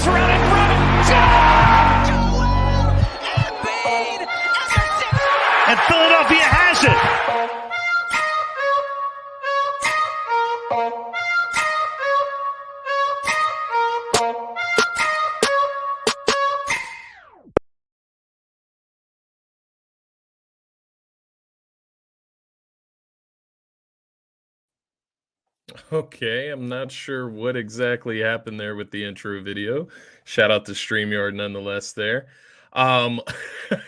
Wraps around in front. And Philadelphia has it. Okay, I'm not sure what exactly happened there with the intro video. Shout out to StreamYard nonetheless there. Um,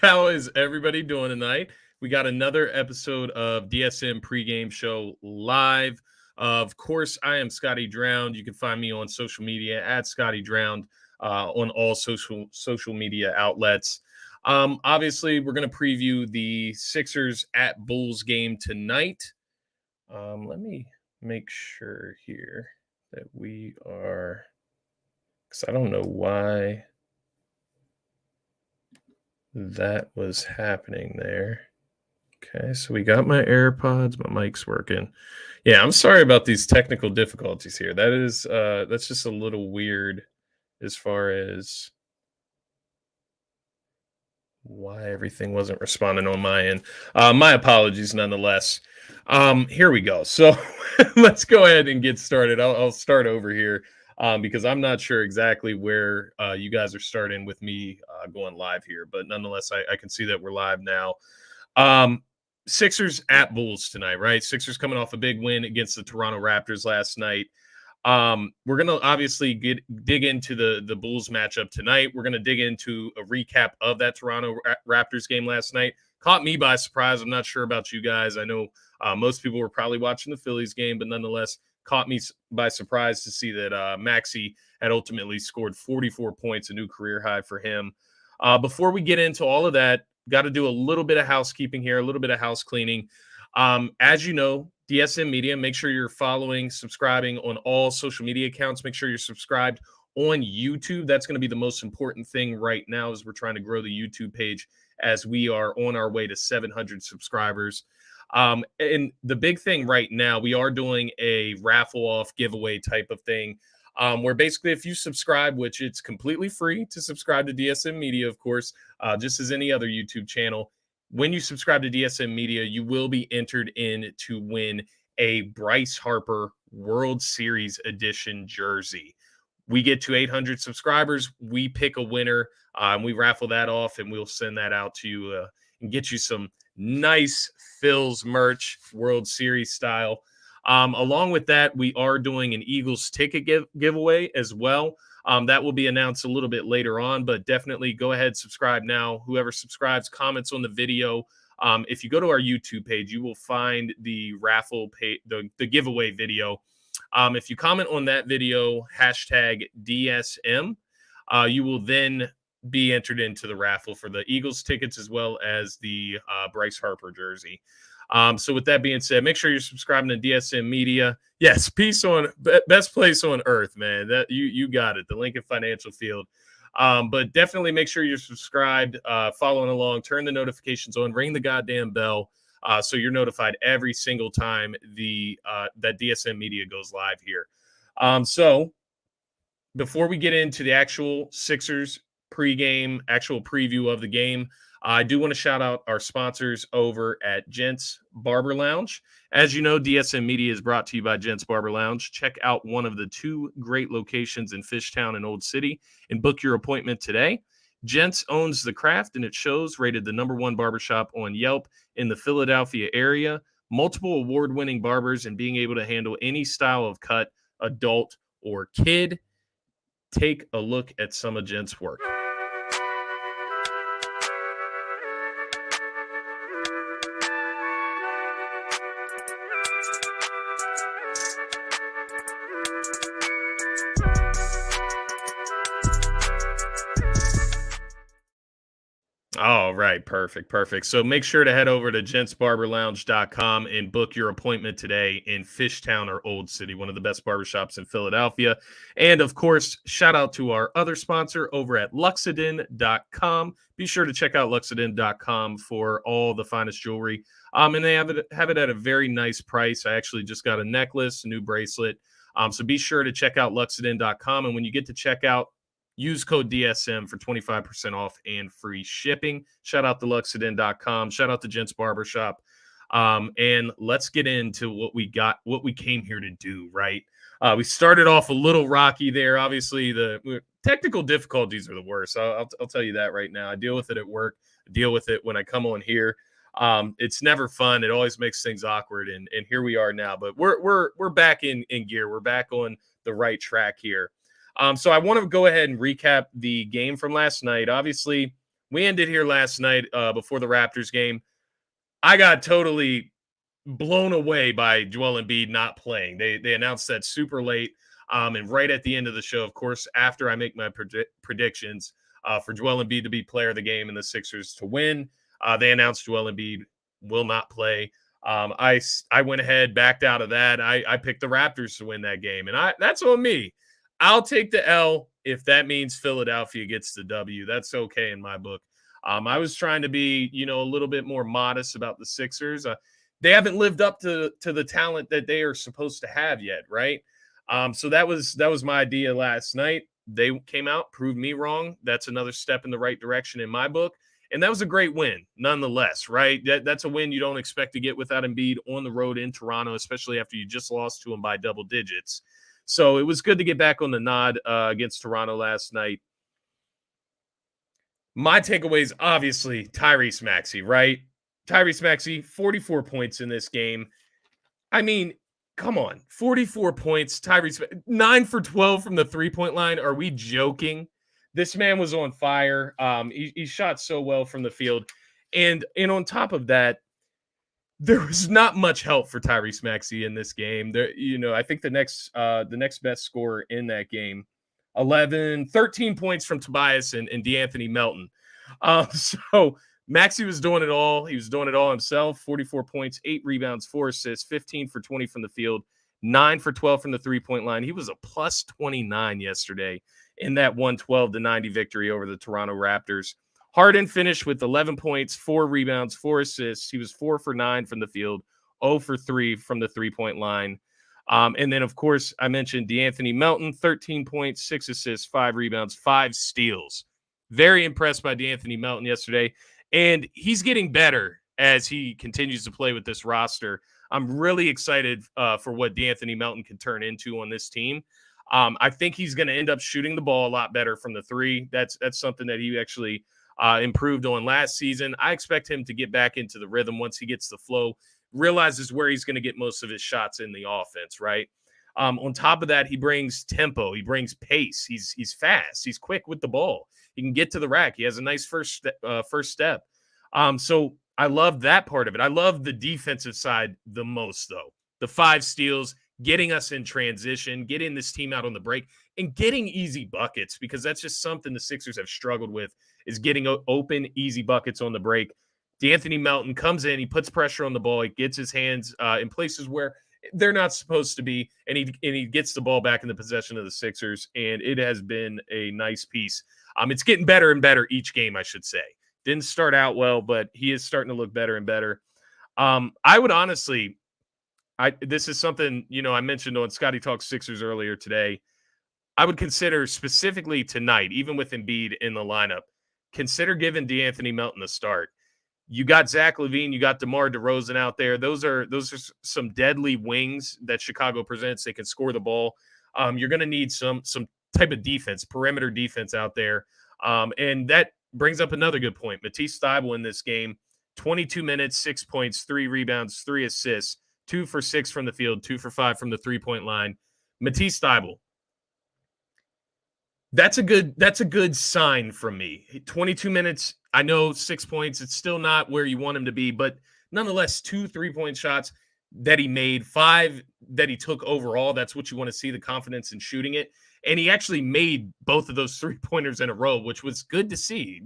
how is everybody doing tonight? We got another episode of DSM pregame show live. Of course, I am Scotty Drowned. You can find me on social media at Scotty Drowned on all social media outlets. Obviously, we're going to preview the Sixers at Bulls game tonight. Let me make sure here that we are, because I don't know why that was happening there. Okay, so we got my AirPods, my mic's working. Yeah, I'm sorry about these technical difficulties here. That's just a little weird as far as why everything wasn't responding on my end. My apologies nonetheless. Here we go. So let's go ahead and get started. I'll start over here because I'm not sure exactly where you guys are starting with me going live here, but nonetheless, I can see that we're live now. Sixers at Bulls tonight, right? Sixers coming off a big win against the Toronto Raptors last night. We're going to obviously dig into the Bulls matchup tonight. We're going to dig into a recap of that Toronto Raptors game last night. Caught me by surprise. I'm not sure about you guys. I know most people were probably watching the Phillies game, but nonetheless caught me by surprise to see that Maxey had ultimately scored 44 points, a new career high for him. Before we get into all of that, got to do a little bit of housekeeping here, a little bit of house cleaning. As you know, DSM Media, make sure you're following, subscribing on all social media accounts. Make sure you're subscribed on YouTube. That's going to be the most important thing right now as we're trying to grow the YouTube page as we are on our way to 700 subscribers. And the big thing right now, we are doing a raffle off giveaway type of thing where basically if you subscribe, which it's completely free to subscribe to DSM Media, of course, just as any other YouTube channel. When you subscribe to DSM Media, you will be entered in to win a Bryce Harper World Series edition jersey. We get to 800 subscribers, we pick a winner, and we raffle that off, and we'll send that out to you and get you some nice Phil's merch, World Series style. Along with that, we are doing an Eagles ticket giveaway as well. That will be announced a little bit later on, but definitely go ahead, subscribe now. Whoever subscribes, comments on the video. If you go to our YouTube page, you will find the raffle page, the giveaway video. If you comment on that video, hashtag DSM, you will then be entered into the raffle for the Eagles tickets as well as the Bryce Harper jersey. So with that being said, make sure you're subscribing to DSM Media. Yes, best place on earth, man. That you got it. The Lincoln Financial Field. But definitely make sure you're subscribed, following along, turn the notifications on, ring the goddamn bell, so you're notified every single time that DSM Media goes live here. So before we get into the actual Sixers pregame, actual preview of the game, I do want to shout out our sponsors over at Gents Barber Lounge. As you know, DSM Media is brought to you by Gents Barber Lounge. Check out one of the two great locations in Fishtown and Old City and book your appointment today. Gents owns the craft, and it shows, rated the #1 barbershop on Yelp in the Philadelphia area. Multiple award-winning barbers and being able to handle any style of cut, adult or kid. Take a look at some of Gents' work. All right, perfect. So make sure to head over to gentsbarberlounge.com and book your appointment today in Fishtown or Old City, one of the best barbershops in Philadelphia. And of course, shout out to our other sponsor over at Luxodin.com. Be sure to check out Luxodin.com for all the finest jewelry. And they have it at a very nice price. I actually just got a necklace, a new bracelet. So be sure to check out Luxodin.com. And when you get to checkout, Use code DSM for 25% off and free shipping. Shout out to Luxodin.com. Shout out to Gents Barbershop. And let's get into what we came here to do, right? We started off a little rocky there. Obviously, the technical difficulties are the worst. I'll tell you that right now. I deal with it at work. I deal with it when I come on here. It's never fun. It always makes things awkward. And here we are now. But we're back in gear. We're back on the right track here. So I want to go ahead and recap the game from last night. Obviously, we ended here last night before the Raptors game. I got totally blown away by Joel Embiid not playing. They announced that super late, and right at the end of the show, of course, after I make my predictions for Joel Embiid to be player of the game and the Sixers to win, they announced Joel Embiid will not play. I went ahead, backed out of that. I picked the Raptors to win that game, and that's on me. I'll take the L if that means Philadelphia gets the W. That's okay in my book. I was trying to be, a little bit more modest about the Sixers. They haven't lived up to the talent that they are supposed to have yet, right? So that was my idea last night. They came out, proved me wrong. That's another step in the right direction in my book. And that was a great win, nonetheless, right? That's a win you don't expect to get without Embiid on the road in Toronto, especially after you just lost to him by double digits. So it was good to get back on the nod against Toronto last night. My takeaways, obviously, Tyrese Maxey, right? Tyrese Maxey, 44 points in this game. I mean, come on, 44 points. Tyrese, 9 for 12 from the three-point line. Are we joking? This man was on fire. He shot so well from the field. And on top of that, there was not much help for Tyrese Maxey in this game. I think the next best scorer in that game, 13 points from Tobias and DeAnthony Melton. So Maxey was doing it all. He was doing it all himself. 44 points, 8 rebounds, 4 assists, 15 for 20 from the field, 9 for 12 from the three-point line. He was a plus 29 yesterday in that 112-90 victory over the Toronto Raptors. Harden finished with 11 points, 4 rebounds, 4 assists. He was 4 for 9 from the field, 0 for 3 from the three-point line. And then, of course, I mentioned DeAnthony Melton, 13 points, 6 assists, 5 rebounds, 5 steals. Very impressed by DeAnthony Melton yesterday. And he's getting better as he continues to play with this roster. I'm really excited for what DeAnthony Melton can turn into on this team. I think he's going to end up shooting the ball a lot better from the three. That's something that he actually improved on last season. I expect him to get back into the rhythm once he gets the flow, realizes where he's going to get most of his shots in the offense, right? On top of that, he brings tempo. He brings pace. He's fast. He's quick with the ball. He can get to the rack. He has a nice first step. So I love that part of it. I love the defensive side the most, though. The 5 steals, getting us in transition, getting this team out on the break, and getting easy buckets, because that's just something the Sixers have struggled with, is getting open, easy buckets on the break. DeAnthony Melton comes in, he puts pressure on the ball, he gets his hands in places where they're not supposed to be, and he gets the ball back in the possession of the Sixers, and it has been a nice piece. It's getting better and better each game, I should say. Didn't start out well, but he is starting to look better and better. I would honestly, this is something, I mentioned on Scotty Talk Sixers earlier today. I would consider specifically tonight, even with Embiid in the lineup, consider giving DeAnthony Melton a start. You got Zach LaVine, you got DeMar DeRozan out there. Those are some deadly wings that Chicago presents. They can score the ball. You're going to need some type of defense, perimeter defense out there. And that brings up another good point. Matisse Thybulle in this game, 22 minutes, 6 points, 3 rebounds, 3 assists, 2 for 6 from the field, 2 for 5 from the three-point line. Matisse Thybulle. That's a good sign from me. 22 minutes, I know 6 points. It's still not where you want him to be, but nonetheless, 2 3-point shots that he made, 5 that he took overall. That's what you want to see, the confidence in shooting it. And he actually made both of those 3-pointers in a row, which was good to see.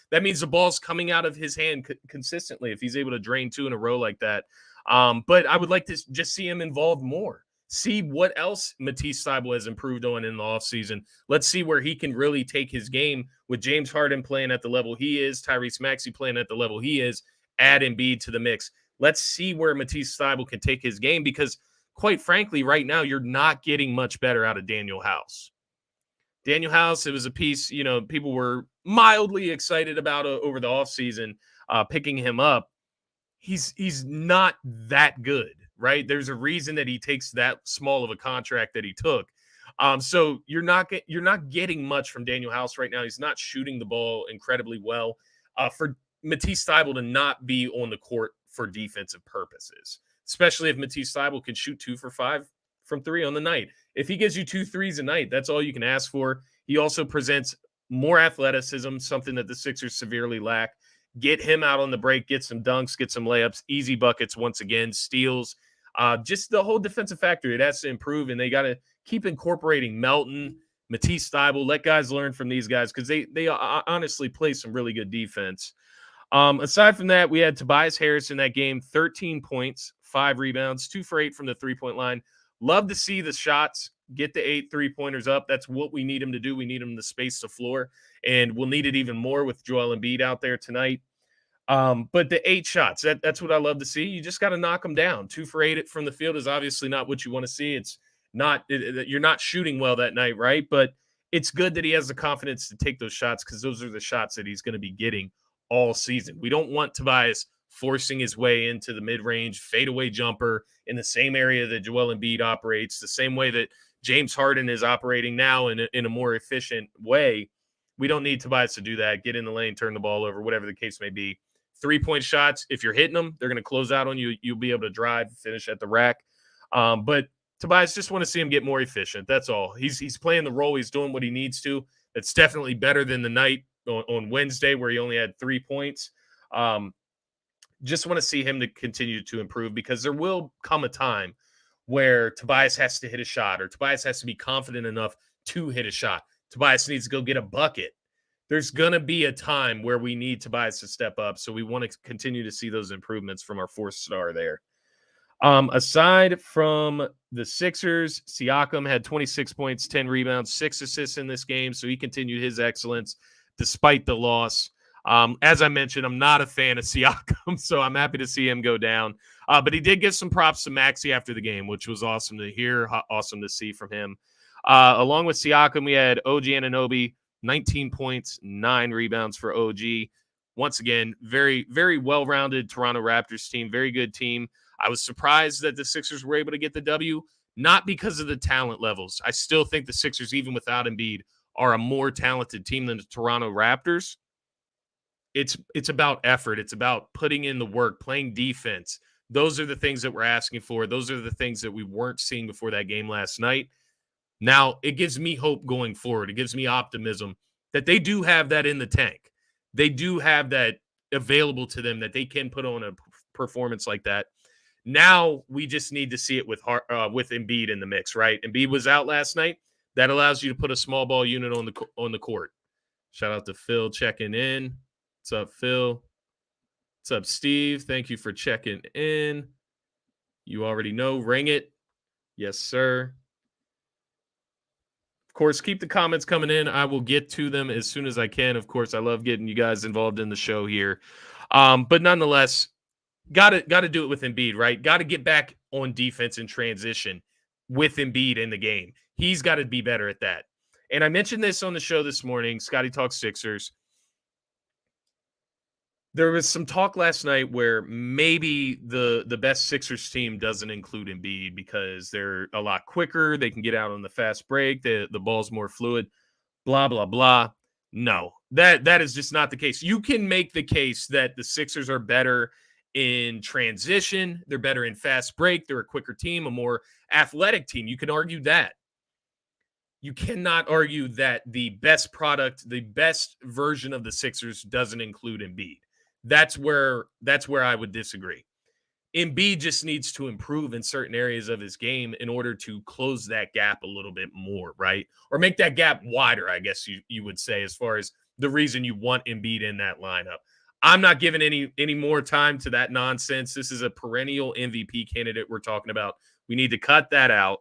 That means the ball's coming out of his hand consistently if he's able to drain 2 in a row like that. But I would like to just see him involved more. See what else Matisse Thybulle has improved on in the offseason. Let's see where he can really take his game with James Harden playing at the level he is, Tyrese Maxey playing at the level he is, add Embiid to the mix. Let's see where Matisse Thybulle can take his game, because quite frankly, right now, you're not getting much better out of Daniel House. Daniel House, it was a piece, people were mildly excited about over the offseason, picking him up. He's not that good, right? There's a reason that he takes that small of a contract that he took. So you're not getting much from Daniel House right now. He's not shooting the ball incredibly well. For Matisse Thybulle to not be on the court for defensive purposes, especially if Matisse Thybulle can shoot 2 for 5 from 3 on the night. If he gives you 2 threes a night, that's all you can ask for. He also presents more athleticism, something that the Sixers severely lack. Get him out on the break, get some dunks, get some layups, easy buckets once again, steals. Just the whole defensive factor, it has to improve, and they got to keep incorporating Melton, Matisse Thybulle. Let guys learn from these guys because they honestly play some really good defense. Aside from that, we had Tobias Harris in that game, 13 points, 5 rebounds, 2 for 8 from the three-point line. Love to see the shots, get the 8 3-pointers up. That's what we need him to do. We need him to space the floor, and we'll need it even more with Joel Embiid out there tonight. But the 8 shots, that's what I love to see. You just got to knock them down. 2 for 8 from the field is obviously not what you want to see. It's not, you're not shooting well that night, right? But it's good that he has the confidence to take those shots because those are the shots that he's going to be getting all season. We don't want Tobias forcing his way into the mid-range fadeaway jumper in the same area that Joel Embiid operates, the same way that James Harden is operating now in a more efficient way. We don't need Tobias to do that. Get in the lane, turn the ball over, whatever the case may be. 3-point shots, if you're hitting them, they're going to close out on you. You'll be able to drive, finish at the rack. But Tobias, just want to see him get more efficient. That's all. He's playing the role. He's doing what he needs to. It's definitely better than the night on Wednesday where he only had 3 points. Just want to see him to continue to improve because there will come a time where Tobias has to hit a shot or Tobias has to be confident enough to hit a shot. Tobias needs to go get a bucket. There's going to be a time where we need Tobias to step up. So we want to continue to see those improvements from our 4th star there. Aside from the Sixers, Siakam had 26 points, 10 rebounds, 6 assists in this game. So he continued his excellence despite the loss. As I mentioned, I'm not a fan of Siakam, so I'm happy to see him go down. But he did give some props to Maxey after the game, which was awesome to hear, awesome to see from him. Along with Siakam, we had OG Anunoby, 19 points, 9 rebounds for OG. Once again, very, very well-rounded Toronto Raptors team, very good team. I was surprised that the Sixers were able to get the W, not because of the talent levels. I still think the Sixers, even without Embiid, are a more talented team than the Toronto Raptors. It's about effort. It's about putting in the work, playing defense. Those are the things that we're asking for. Those are the things that we weren't seeing before that game last night. Now, it gives me hope going forward. It gives me optimism that they do have that in the tank. They do have that available to them, that they can put on a performance like that. Now, we just need to see it with Embiid in the mix, right? Embiid was out last night. That allows you to put a small ball unit on the court. Shout out to Phil checking in. What's up, Phil? What's up, Steve? Thank you for checking in. You already know. Ring it. Yes, sir. Of course, keep the comments coming in. I will get to them as soon as I can. Of course, I love getting you guys involved in the show here. But nonetheless, got to do it with Embiid, right? Got to get back on defense in transition with Embiid in the game. He's got to be better at that. And I mentioned this on the show this morning, Scotty Talks Sixers. There was some talk last night where maybe the best Sixers team doesn't include Embiid because they're a lot quicker. They can get out on the fast break. The ball's more fluid, blah, blah, blah. No, that is just not the case. You can make the case that the Sixers are better in transition. They're better in fast break. They're a quicker team, a more athletic team. You can argue that. You cannot argue that the best product, the best version of the Sixers doesn't include Embiid. That's where I would disagree. Embiid just needs to improve in certain areas of his game in order to close that gap a little bit more, right? Or make that gap wider, I guess you would say, as far as the reason you want Embiid in that lineup. I'm not giving any more time to that nonsense. This is a perennial MVP candidate we're talking about. We need to cut that out.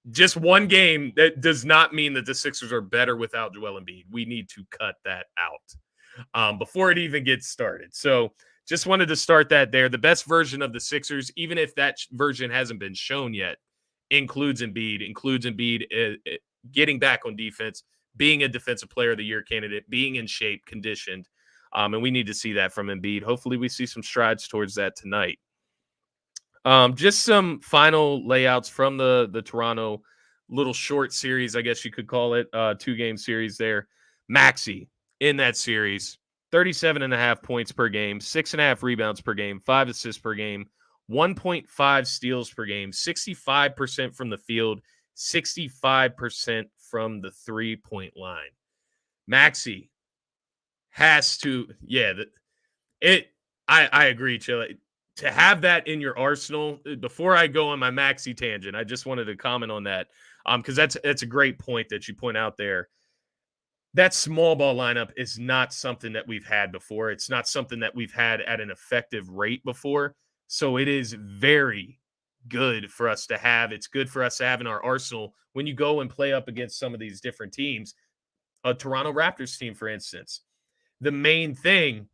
Just one game, that does not mean that the Sixers are better without Joel Embiid. We need to cut that out before it even gets started. So just wanted to start that there. The best version of the Sixers, even if that version hasn't been shown yet, includes Embiid getting back on defense, being a defensive player of the year candidate, being in shape, conditioned. And we need to see that from Embiid. Hopefully we see some strides towards that tonight. Just some final layouts from the Toronto little short series, I guess you could call it, 2-game series there. Maxey in that series, 37.5 points per game, 6.5 rebounds per game, 5 assists per game, 1.5 steals per game, 65% from the field, 65% from the three-point line. Maxey has to, I agree, Chilla. To have that in your arsenal, before I go on my Maxey tangent, I just wanted to comment on that because that's a great point that you point out there. That small ball lineup is not something that we've had before. It's not something that we've had at an effective rate before. So it is very good for us to have. It's good for us to have in our arsenal when you go and play up against some of these different teams. A Toronto Raptors team, for instance. The main thing,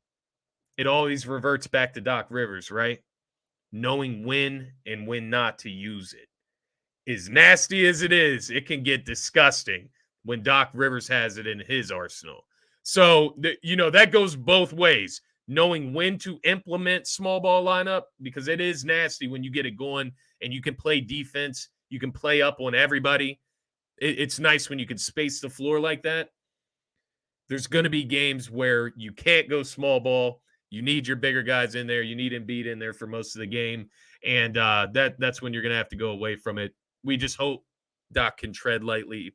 it always reverts back to Doc Rivers, right? Knowing when and when not to use it. As nasty as it is, it can get disgusting when Doc Rivers has it in his arsenal. So, that goes both ways. Knowing when to implement small ball lineup, because it is nasty when you get it going and you can play defense. You can play up on everybody. It's nice when you can space the floor like that. There's going to be games where you can't go small ball. You need your bigger guys in there. You need Embiid in there for most of the game. And that's when you're going to have to go away from it. We just hope Doc can tread lightly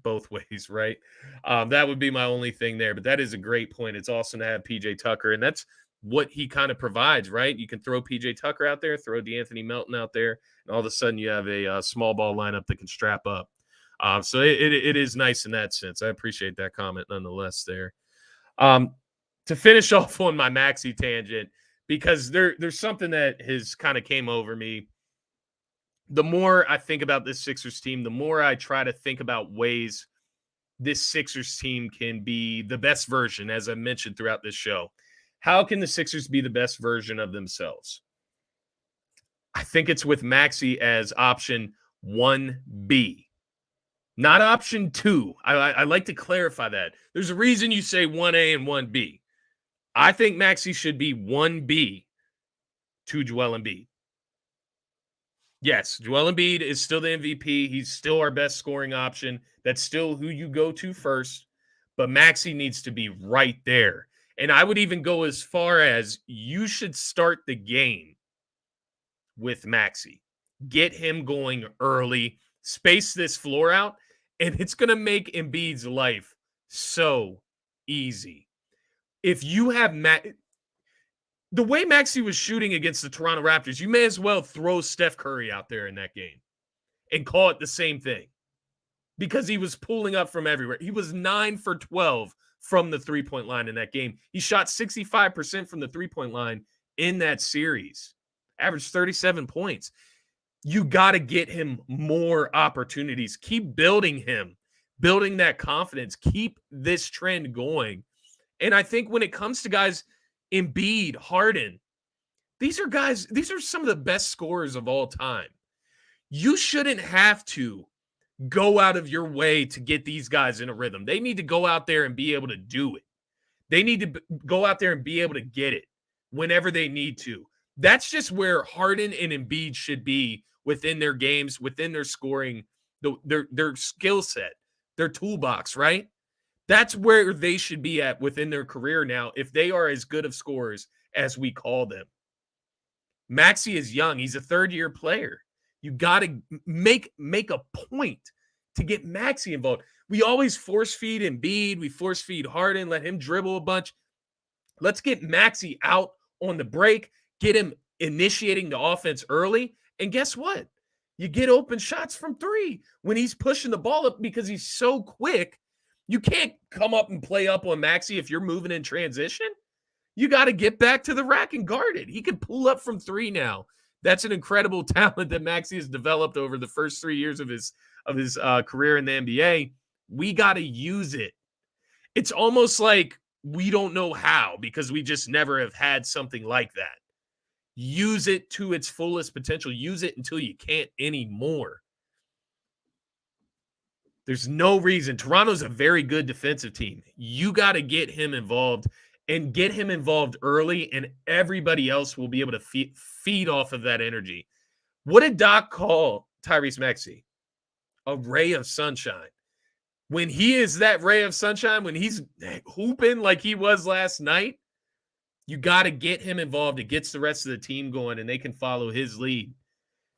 both ways, right? That would be my only thing there. But that is a great point. It's awesome to have PJ Tucker. And that's what he kind of provides, right? You can throw PJ Tucker out there, throw DeAnthony Melton out there, and all of a sudden you have a small ball lineup that can strap up. So it is nice in that sense. I appreciate that comment nonetheless there. To finish off on my Maxey tangent, because there's something that has kind of came over me. The more I think about this Sixers team, the more I try to think about ways this Sixers team can be the best version, as I mentioned throughout this show. How can the Sixers be the best version of themselves? I think it's with Maxey as option 1B. Not option 2. I like to clarify that. There's a reason you say 1A and 1B. I think Maxey should be 1B to Joel Embiid. Yes, Joel Embiid is still the MVP. He's still our best scoring option. That's still who you go to first. But Maxey needs to be right there. And I would even go as far as you should start the game with Maxey. Get him going early. Space this floor out. And it's going to make Embiid's life so easy. If you have the way Maxey was shooting against the Toronto Raptors, you may as well throw Steph Curry out there in that game and call it the same thing because he was pulling up from everywhere. He was 9 for 12 from the three-point line in that game. He shot 65% from the three-point line in that series, averaged 37 points. You got to get him more opportunities. Keep building him, building that confidence. Keep this trend going. And I think when it comes to guys, Embiid, Harden, these are some of the best scorers of all time. You shouldn't have to go out of your way to get these guys in a rhythm. They need to go out there and be able to do it. They need to go out there and be able to get it whenever they need to. That's just where Harden and Embiid should be within their games, within their scoring, their skill set, their toolbox, right? That's where they should be at within their career now if they are as good of scorers as we call them. Maxey is young. He's a third-year player. You got to make a point to get Maxey involved. We always force-feed Embiid. We force-feed Harden, let him dribble a bunch. Let's get Maxey out on the break, get him initiating the offense early, and guess what? You get open shots from three when he's pushing the ball up because he's so quick. You can't come up and play up on Maxey if you're moving in transition. You got to get back to the rack and guard it. He can pull up from three now. That's an incredible talent that Maxey has developed over the first 3 years of his career in the NBA. We got to use it. It's almost like we don't know how because we just never have had something like that. Use it to its fullest potential. Use it until you can't anymore. There's no reason. Toronto's a very good defensive team. You got to get him involved and get him involved early, and everybody else will be able to feed off of that energy. What did Doc call Tyrese Maxey? A ray of sunshine. When he is that ray of sunshine, when he's hooping like he was last night, you got to get him involved. It gets the rest of the team going, and they can follow his lead.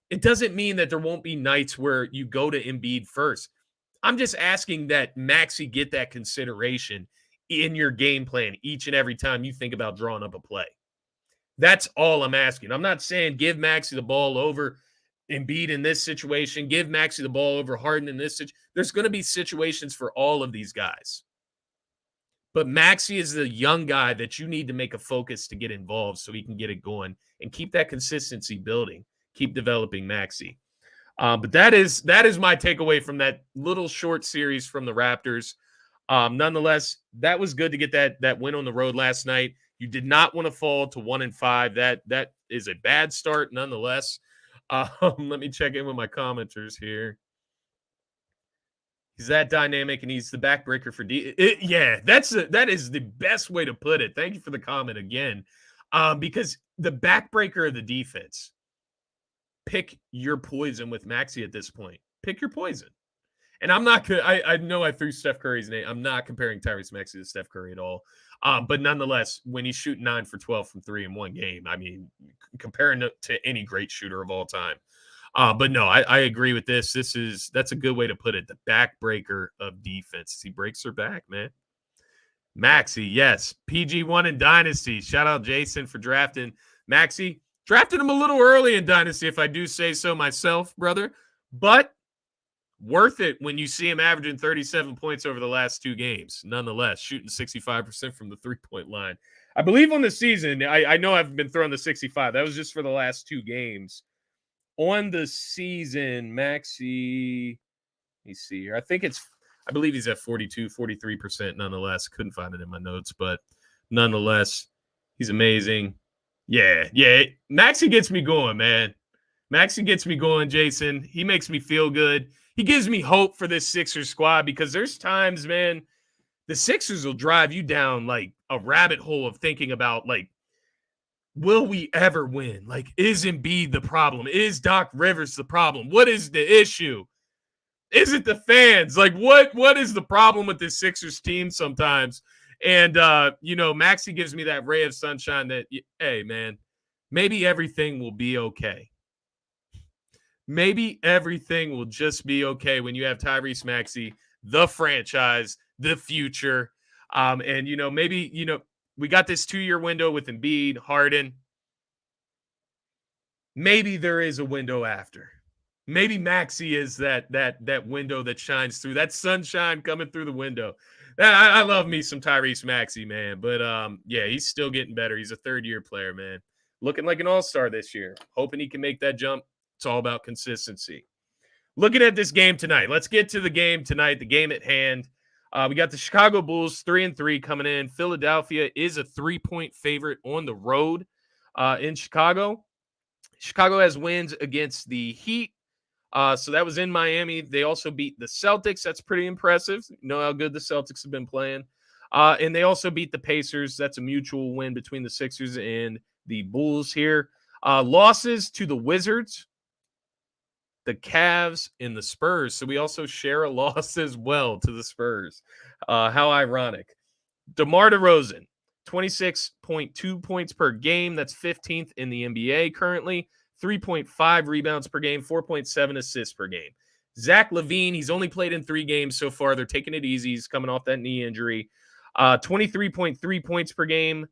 It doesn't mean that there won't be nights where you go to Embiid first. I'm just asking that Maxey get that consideration in your game plan each and every time you think about drawing up a play. That's all I'm asking. I'm not saying give Maxey the ball over Embiid in this situation, give Maxey the ball over Harden in this situation. There's going to be situations for all of these guys. But Maxey is the young guy that you need to make a focus to get involved so he can get it going and keep that consistency building. Keep developing Maxey. But that is my takeaway from that little short series from the Raptors. Nonetheless, that was good to get that win on the road last night. You did not want to fall to 1-5. That is a bad start nonetheless. Let me check in with my commenters here. He's that dynamic, and he's the backbreaker for that is the best way to put it. Thank you for the comment again. Because the backbreaker of the defense. Pick your poison with Maxey at this point. Pick your poison. And I'm not – I know I threw Steph Curry's name. I'm not comparing Tyrese Maxey to Steph Curry at all. But nonetheless, when he's shooting 9 for 12 from 3 in one game, I mean, comparing to any great shooter of all time. But no, I agree with this. That's a good way to put it. The backbreaker of defense. He breaks her back, man. Maxey, yes. PG1 in Dynasty. Shout out Jason for drafting Maxey. Drafted him a little early in Dynasty, if I do say so myself, brother. But worth it when you see him averaging 37 points over the last 2 games. Nonetheless, shooting 65% from the three-point line. I believe on the season, I know I've been throwing the 65. That was just for the last 2 games. On the season, Maxey, let me see here. I believe he's at 42, 43% nonetheless. Couldn't find it in my notes, but nonetheless, he's amazing. Yeah. Maxey gets me going, man. Maxey gets me going, Jason. He makes me feel good. He gives me hope for this Sixers squad because there's times, man, the Sixers will drive you down like a rabbit hole of thinking about, like, will we ever win? Like, is Embiid the problem? Is Doc Rivers the problem? What is the issue? Is it the fans? Like, what is the problem with this Sixers team sometimes? And, Maxey gives me that ray of sunshine that, hey, man, maybe everything will be okay. Maybe everything will just be okay when you have Tyrese Maxey, the franchise, the future. Maybe we got this 2-year window with Embiid, Harden. Maybe there is a window after. Maybe Maxey is that window that shines through, that sunshine coming through the window. I love me some Tyrese Maxey, man. But, he's still getting better. He's a third-year player, man. Looking like an all-star this year. Hoping he can make that jump. It's all about consistency. Looking at this game tonight. Let's get to the game tonight, the game at hand. We got the Chicago Bulls 3-3 coming in. Philadelphia is a 3-point favorite on the road in Chicago. Chicago has wins against the Heat. So that was in Miami. They also beat the Celtics. That's pretty impressive. You know how good the Celtics have been playing. And they also beat the Pacers. That's a mutual win between the Sixers and the Bulls here. Losses to the Wizards, the Cavs, and the Spurs. So we also share a loss as well to the Spurs. How ironic. DeMar DeRozan, 26.2 points per game. That's 15th in the NBA currently. 3.5 rebounds per game, 4.7 assists per game. Zach LaVine, he's only played in 3 games so far. They're taking it easy. He's coming off that knee injury. 23.3 points per game,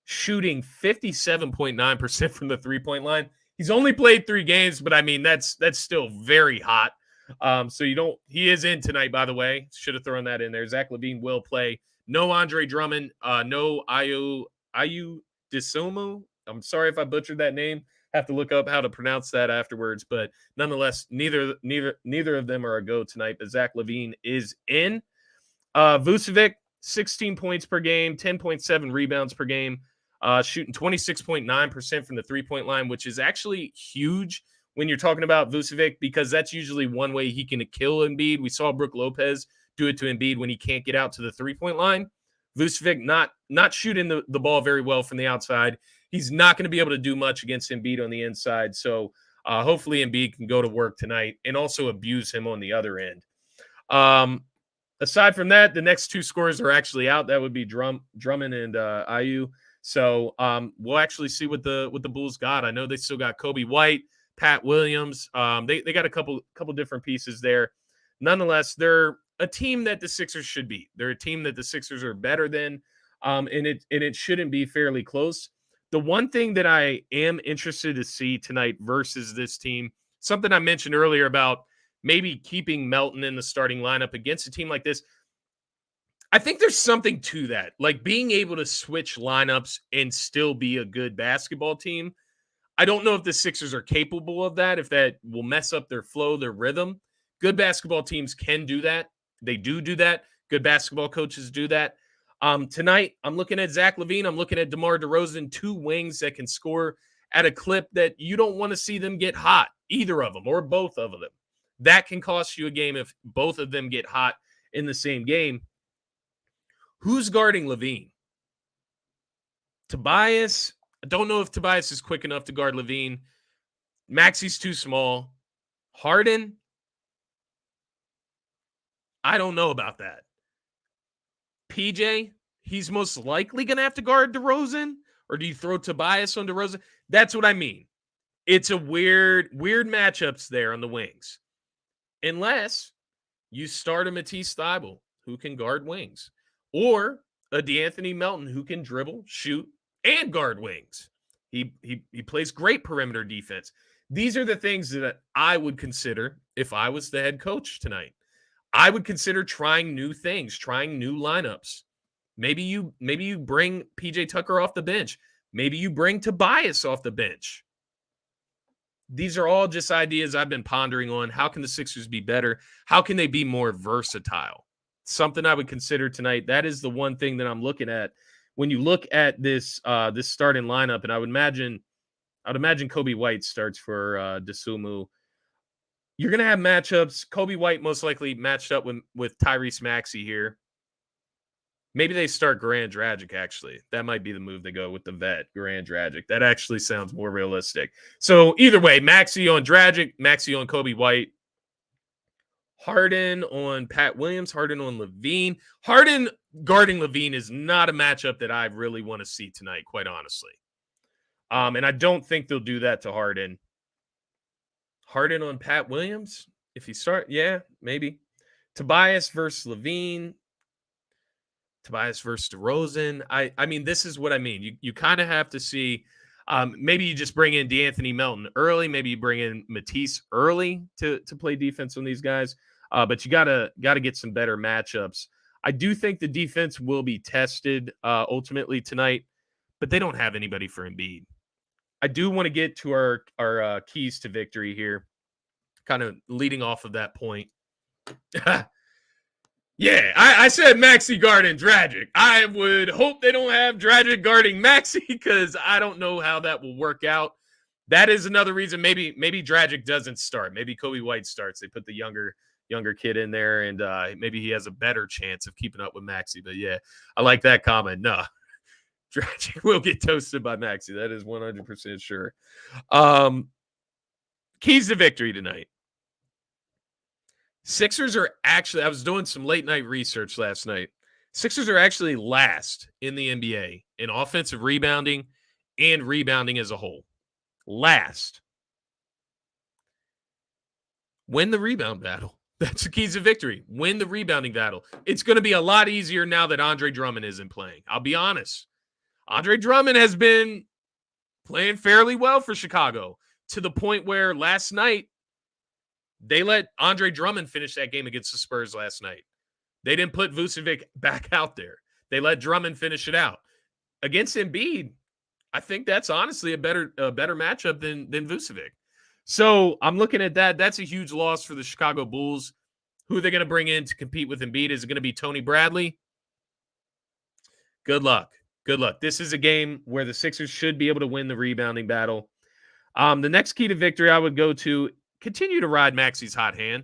shooting 57.9% from the three-point line. He's only played 3 games, but I mean, that's still very hot. He is in tonight, by the way. Should have thrown that in there. Zach LaVine will play. No Andre Drummond, no Ayu Dosunmu. I'm sorry if I butchered that name. Have to look up how to pronounce that afterwards, but nonetheless, neither of them are a go tonight. But Zach LaVine is in. Vucevic, 16 points per game, 10.7 rebounds per game, shooting 26.9% from the three-point line, which is actually huge when you're talking about Vucevic, because that's usually one way he can kill Embiid. We saw Brook Lopez do it to Embiid when he can't get out to the three-point line. Vucevic not shooting the ball very well from the outside. He's not going to be able to do much against Embiid on the inside. So hopefully Embiid can go to work tonight and also abuse him on the other end. Aside from that, the next two scorers are actually out. That would be Drummond and Ayu. So we'll actually see what the Bulls got. I know they still got Kobe White, Pat Williams. They got a couple different pieces there. Nonetheless, they're a team that the Sixers should beat. They're a team that the Sixers are better than, and it shouldn't be fairly close. The one thing that I am interested to see tonight versus this team, something I mentioned earlier about maybe keeping Melton in the starting lineup against a team like this. I think there's something to that, like being able to switch lineups and still be a good basketball team. I don't know if the Sixers are capable of that, if that will mess up their flow, their rhythm. Good basketball teams can do that. They do that. Good basketball coaches do that. Tonight, I'm looking at Zach LaVine. I'm looking at DeMar DeRozan, two wings that can score at a clip that you don't want to see them get hot, either of them or both of them. That can cost you a game if both of them get hot in the same game. Who's guarding LaVine? Tobias. I don't know if Tobias is quick enough to guard LaVine. Maxey's too small. Harden. I don't know about that. PJ, he's most likely going to have to guard DeRozan, or do you throw Tobias on DeRozan? That's what I mean. It's a weird matchups there on the wings. Unless you start a Matisse Thybulle who can guard wings, or a DeAnthony Melton who can dribble, shoot, and guard wings. He plays great perimeter defense. These are the things that I would consider if I was the head coach tonight. I would consider trying new things, trying new lineups. Maybe you bring PJ Tucker off the bench. Maybe you bring Tobias off the bench. These are all just ideas I've been pondering on. How can the Sixers be better? How can they be more versatile? Something I would consider tonight. That is the one thing that I'm looking at when you look at this this starting lineup. And I would imagine Kobe White starts for Dosunmu. You're going to have matchups. Kobe White most likely matched up with Tyrese Maxey here. Maybe they start Goran Dragic, actually. That might be the move they go with the vet, Goran Dragic. That actually sounds more realistic. So either way, Maxey on Dragic, Maxey on Kobe White. Harden on Pat Williams, Harden on LaVine. Harden guarding LaVine is not a matchup that I really want to see tonight, quite honestly. And I don't think they'll do that to Harden. Harden on Pat Williams, if he start, yeah, maybe. Tobias versus LaVine. Tobias versus DeRozan. I mean, this is what I mean. You kind of have to see. Maybe you just bring in DeAnthony Melton early. Maybe you bring in Matisse early to play defense on these guys. But you gotta get some better matchups. I do think the defense will be tested ultimately tonight, but they don't have anybody for Embiid. I do want to get to our keys to victory here, kind of leading off of that point. Yeah, I said Maxey guarding Dragic. I would hope they don't have Dragic guarding Maxey because I don't know how that will work out. That is another reason maybe Dragic doesn't start. Maybe Kobe White starts. They put the younger kid in there, and maybe he has a better chance of keeping up with Maxey. But yeah, I like that comment. No, Dragic will get toasted by Maxey. That is 100% sure. Keys to victory tonight. Sixers are actually, I was doing some late night research last night. Sixers are actually last in the NBA in offensive rebounding and rebounding as a whole. Last. Win the rebound battle. That's the keys to victory. Win the rebounding battle. It's going to be a lot easier now that Andre Drummond isn't playing. I'll be honest. Andre Drummond has been playing fairly well for Chicago to the point where last night, they let Andre Drummond finish that game against the Spurs last night. They didn't put Vucevic back out there. They let Drummond finish it out. Against Embiid, I think that's honestly a better matchup than Vucevic. So I'm looking at that. That's a huge loss for the Chicago Bulls. Who are they going to bring in to compete with Embiid? Is it going to be Tony Bradley? Good luck. Good luck. This is a game where the Sixers should be able to win the rebounding battle. The next key to victory I would go to, continue to ride Maxey's hot hand.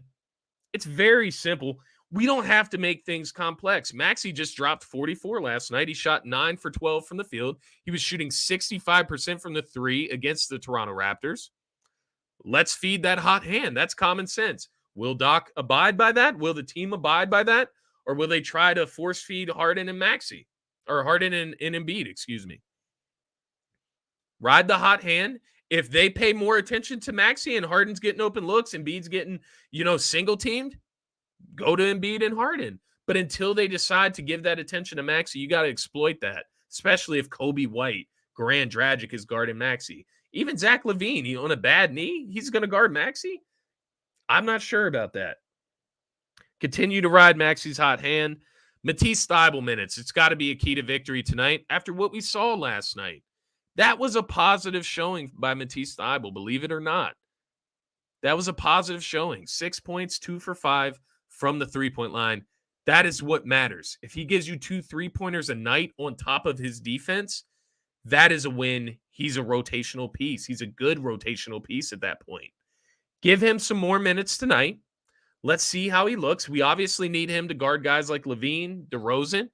It's very simple. We don't have to make things complex. Maxey just dropped 44 last night. He shot 9 for 12 from the field. He was shooting 65% from the three against the Toronto Raptors. Let's feed that hot hand. That's common sense. Will Doc abide by that? Will the team abide by that? Or will they try to force feed Harden and Maxey? Or Harden and Embiid, excuse me. Ride the hot hand. If they pay more attention to Maxey and Harden's getting open looks, Embiid's getting, single teamed, go to Embiid and Harden. But until they decide to give that attention to Maxey, you got to exploit that, especially if Kobe White, Goran Dragic is guarding Maxey. Even Zach LaVine, on a bad knee, he's going to guard Maxey? I'm not sure about that. Continue to ride Maxey's hot hand. Matisse Thybulle minutes. It's got to be a key to victory tonight after what we saw last night. That was a positive showing by Matisse Thybulle, believe it or not. That was a positive showing. 6 points, 2 for 5 from the three-point line. That is what matters. If he gives you 2 3-pointers a night on top of his defense, that is a win. He's a rotational piece. He's a good rotational piece at that point. Give him some more minutes tonight. Let's see how he looks. We obviously need him to guard guys like LaVine, DeRozan.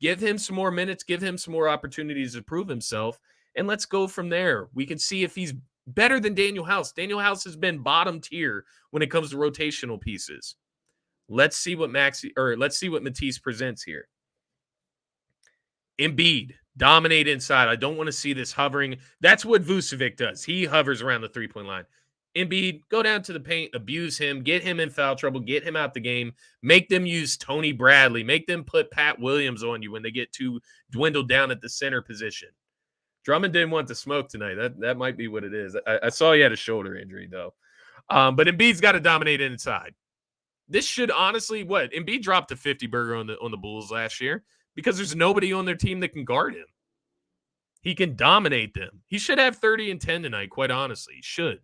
Give him some more minutes. Give him some more opportunities to prove himself. And let's go from there. We can see if he's better than Daniel House. Daniel House has been bottom tier when it comes to rotational pieces. Let's see what Matisse presents here. Embiid, dominate inside. I don't want to see this hovering. That's what Vucevic does. He hovers around the three-point line. Embiid, go down to the paint, abuse him, get him in foul trouble, get him out the game, make them use Tony Bradley, make them put Pat Williams on you when they get too dwindled down at the center position. Drummond didn't want to smoke tonight. That might be what it is. I saw he had a shoulder injury, though. But Embiid's got to dominate inside. This should honestly, Embiid dropped a 50 burger on the Bulls last year because there's nobody on their team that can guard him. He can dominate them. He should have 30 and 10 tonight, quite honestly. He should.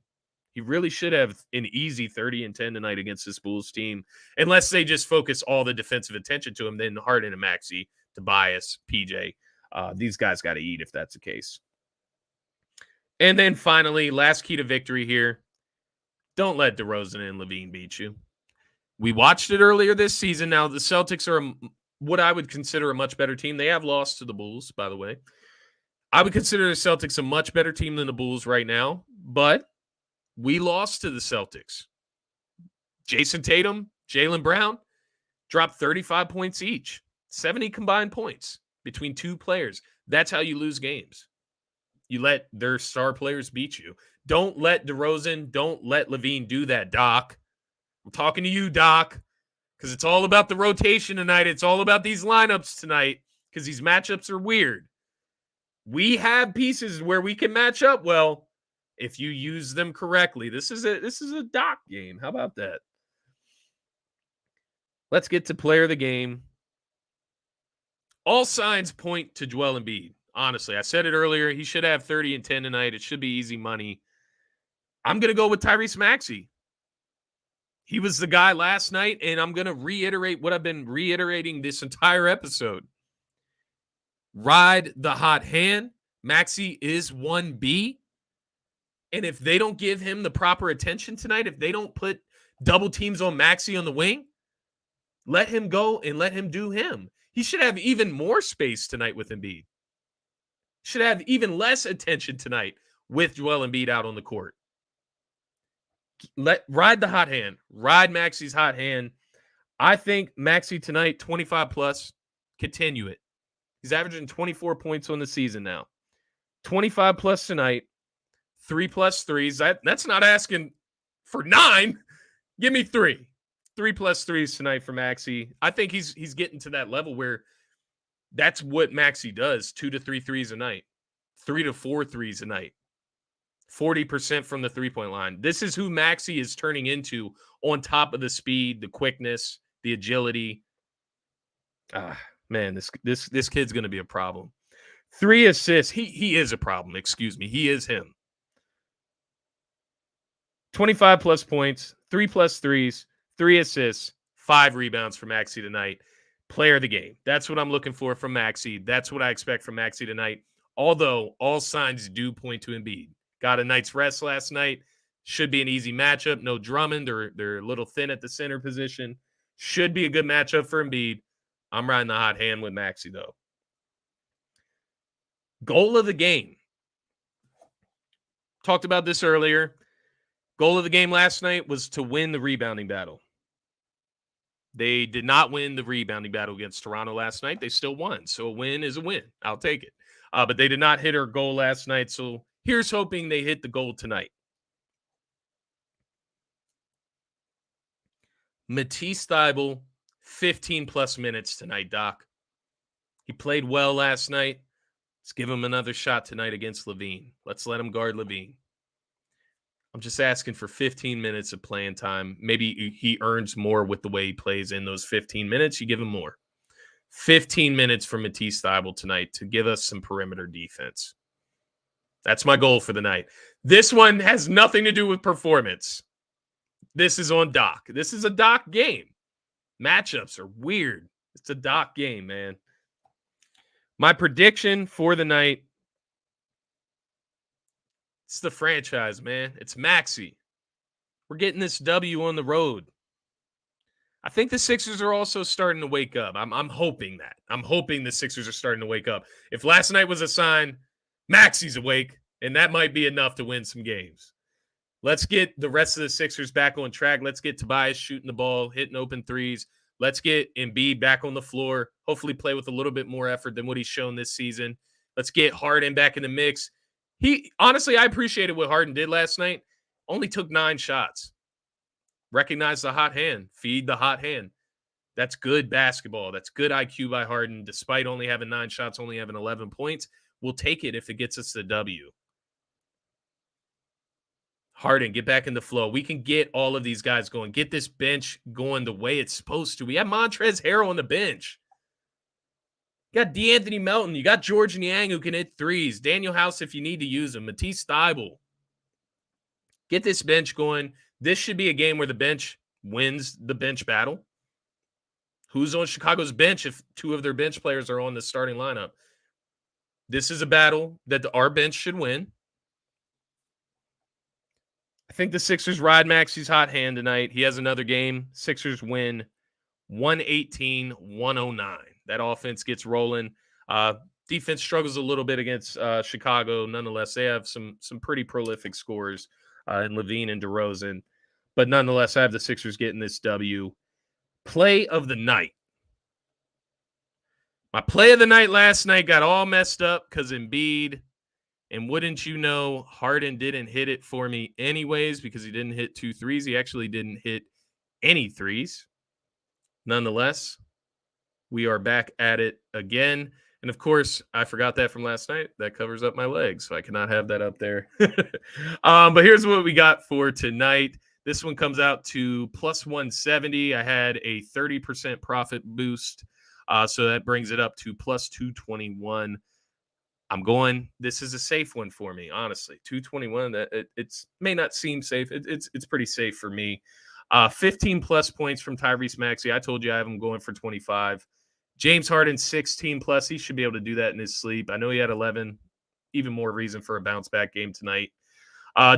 He really should have an easy 30 and 10 tonight against this Bulls team, unless they just focus all the defensive attention to him. Then Harden and Maxey, Tobias, PJ, these guys got to eat if that's the case. And then finally, last key to victory here: don't let DeRozan and LaVine beat you. We watched it earlier this season. Now the Celtics are what I would consider a much better team. They have lost to the Bulls, by the way. I would consider the Celtics a much better team than the Bulls right now, but we lost to the Celtics. Jason Tatum, Jaylen Brown dropped 35 points each, 70 combined points between two players. That's how you lose games. You let their star players beat you. Don't let DeRozan, don't let LaVine do that, Doc. I'm talking to you, Doc, because it's all about the rotation tonight. It's all about these lineups tonight because these matchups are weird. We have pieces where we can match up well if you use them correctly. This is a Doc game. How about that? Let's get to player of the game. All signs point to Joel Embiid. Honestly, I said it earlier. He should have 30 and 10 tonight. It should be easy money. I'm going to go with Tyrese Maxey. He was the guy last night, and I'm going to reiterate what I've been reiterating this entire episode. Ride the hot hand. Maxey is 1B. And if they don't give him the proper attention tonight, if they don't put double teams on Maxey on the wing, let him go and let him do him. He should have even more space tonight with Embiid. Should have even less attention tonight with Joel Embiid out on the court. Ride the hot hand. Ride Maxey's hot hand. I think Maxey tonight, 25 plus, continue it. He's averaging 24 points on the season now. 25 plus tonight. 3+ threes. That's not asking for 9. Give me 3. 3+ threes tonight for Maxey. I think he's getting to that level where that's what Maxey does. 2 to 3 threes a night. 3 to 4 threes a night. 40% from the three-point line. This is who Maxey is turning into on top of the speed, the quickness, the agility. Man, this kid's going to be a problem. 3 assists. He is a problem. Excuse me. He is him. 25 plus points, 3+ threes, 3 assists, 5 rebounds for Maxey tonight. Player of the game. That's what I'm looking for from Maxey. That's what I expect from Maxey tonight. Although all signs do point to Embiid. got a night's rest last night. Should be an easy matchup. No Drummond. They're a little thin at the center position. Should be a good matchup for Embiid. I'm riding the hot hand with Maxey, though. Goal of the game. Talked about this earlier. Goal of the game last night was to win the rebounding battle. They did not win the rebounding battle against Toronto last night. They still won. So a win is a win. I'll take it. But they did not hit our goal last night. So here's hoping they hit the goal tonight. Matisse Thybulle, 15-plus minutes tonight, Doc. He played well last night. Let's give him another shot tonight against LaVine. Let's let him guard LaVine. I'm just asking for 15 minutes of playing time. Maybe he earns more with the way he plays in those 15 minutes. You give him more. 15 minutes from Matisse Thybulle tonight to give us some perimeter defense. That's my goal for the night. This one has nothing to do with performance. This is on Doc. This is a Doc game. Matchups are weird. It's a Doc game, man. My prediction for the night, it's the franchise, man. It's Maxey. We're getting this W on the road. I think the Sixers are also starting to wake up. I'm hoping that. I'm hoping the Sixers are starting to wake up. If last night was a sign, Maxey's awake, and that might be enough to win some games. Let's get the rest of the Sixers back on track. Let's get Tobias shooting the ball, hitting open threes. Let's get Embiid back on the floor, hopefully play with a little bit more effort than what he's shown this season. Let's get Harden back in the mix. Honestly, I appreciated what Harden did last night. Only took 9 shots. Recognize the hot hand. Feed the hot hand. That's good basketball. That's good IQ by Harden, despite only having 9 shots, only having 11 points. We'll take it if it gets us the W. Harden, get back in the flow. We can get all of these guys going. Get this bench going the way it's supposed to. We have Montrezl Harrell on the bench. You got DeAnthony Melton. You got George Niang who can hit threes. Daniel House if you need to use him. Matisse Thybulle. Get this bench going. This should be a game where the bench wins the bench battle. Who's on Chicago's bench if 2 of their bench players are on the starting lineup? This is a battle that our bench should win. I think the Sixers ride Maxey's hot hand tonight. He has another game. Sixers win 118-109. That offense gets rolling. Defense struggles a little bit against Chicago. Nonetheless, they have some pretty prolific scorers in LaVine and DeRozan. But nonetheless, I have the Sixers getting this W. Play of the night. My play of the night last night got all messed up because Embiid. And wouldn't you know, Harden didn't hit it for me anyways because he didn't hit 2 threes. He actually didn't hit any threes. Nonetheless, we are back at it again. And, of course, I forgot that from last night. That covers up my legs, so I cannot have that up there. But here's what we got for tonight. This one comes out to plus 170. I had a 30% profit boost, so that brings it up to plus 221. I'm going, this is a safe one for me, honestly. 221, it may not seem safe. It's pretty safe for me. 15-plus points from Tyrese Maxey. I told you I have him going for 25. James Harden, 16-plus. He should be able to do that in his sleep. I know he had 11. Even more reason for a bounce-back game tonight.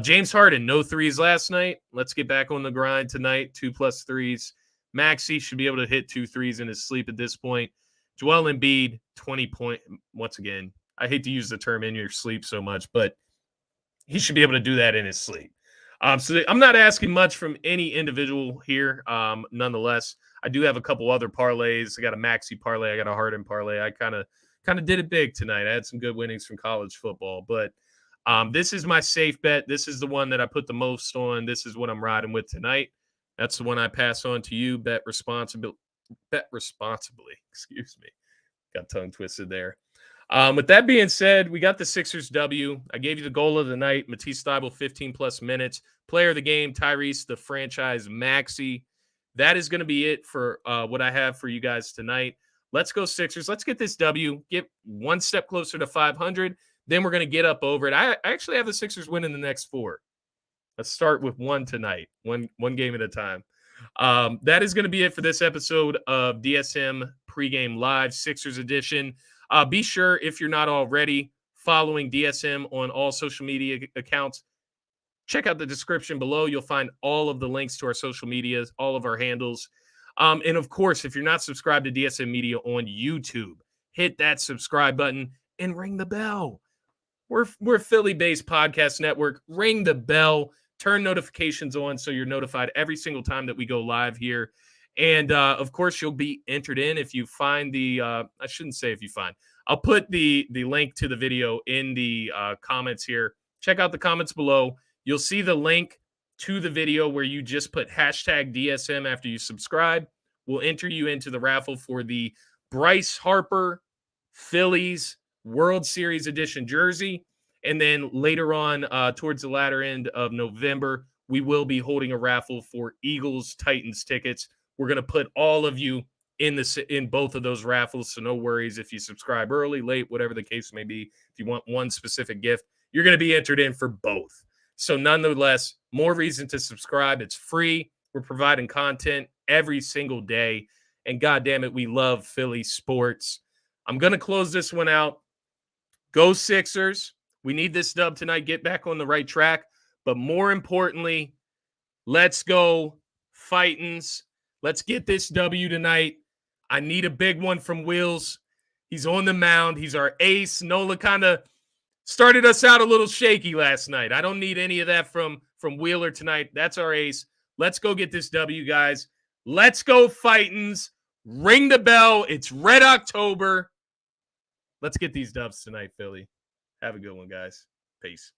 James Harden, no threes last night. Let's get back on the grind tonight. 2+ threes. Maxey should be able to hit 2 threes in his sleep at this point. Joel Embiid, 20 point. Once again, I hate to use the term in your sleep so much, but he should be able to do that in his sleep. So I'm not asking much from any individual here. Nonetheless, I do have a couple other parlays. I got a Maxey parlay. I got a Harden parlay. I kind of did it big tonight. I had some good winnings from college football, but this is my safe bet. This is the one that I put the most on. This is what I'm riding with tonight. That's the one I pass on to you. Bet responsibly. Excuse me. Got tongue twisted there. With that being said, we got the Sixers W. I gave you the goal of the night. Matisse Thybulle, 15+ minutes. Player of the game, Tyrese, the franchise, Maxey. That is going to be it for what I have for you guys tonight. Let's go Sixers. Let's get this W. Get one step closer to 500. Then we're going to get up over it. I actually have the Sixers winning the next 4. Let's start with one tonight. One game at a time. That is going to be it for this episode of DSM Pregame Live, Sixers edition. Be sure, if you're not already, following DSM on all social media accounts. Check out the description below. You'll find all of the links to our social medias, all of our handles. And of course, if you're not subscribed to DSM Media on YouTube, hit that subscribe button and ring the bell. We're a Philly-based podcast network. Ring the bell. Turn notifications on so you're notified every single time that we go live here. And, of course, you'll be entered in if you find the I shouldn't say if you find. I'll put the link to the video in the comments here. Check out the comments below. You'll see the link to the video where you just put hashtag DSM after you subscribe. We'll enter you into the raffle for the Bryce Harper Phillies World Series edition jersey. And then later on, towards the latter end of November, we will be holding a raffle for Eagles Titans tickets. We're going to put all of you in both of those raffles, so no worries if you subscribe early, late, whatever the case may be. If you want one specific gift, you're going to be entered in for both. So nonetheless, more reason to subscribe. It's free. We're providing content every single day. And God damn it, we love Philly sports. I'm going to close this one out. Go Sixers. We need this dub tonight. Get back on the right track. But more importantly, let's go Fightins. Let's get this W tonight. I need a big one from Wills. He's on the mound. He's our ace. Nola kind of started us out a little shaky last night. I don't need any of that from Wheeler tonight. That's our ace. Let's go get this W, guys. Let's go Fightins. Ring the bell. It's Red October. Let's get these dubs tonight, Philly. Have a good one, guys. Peace.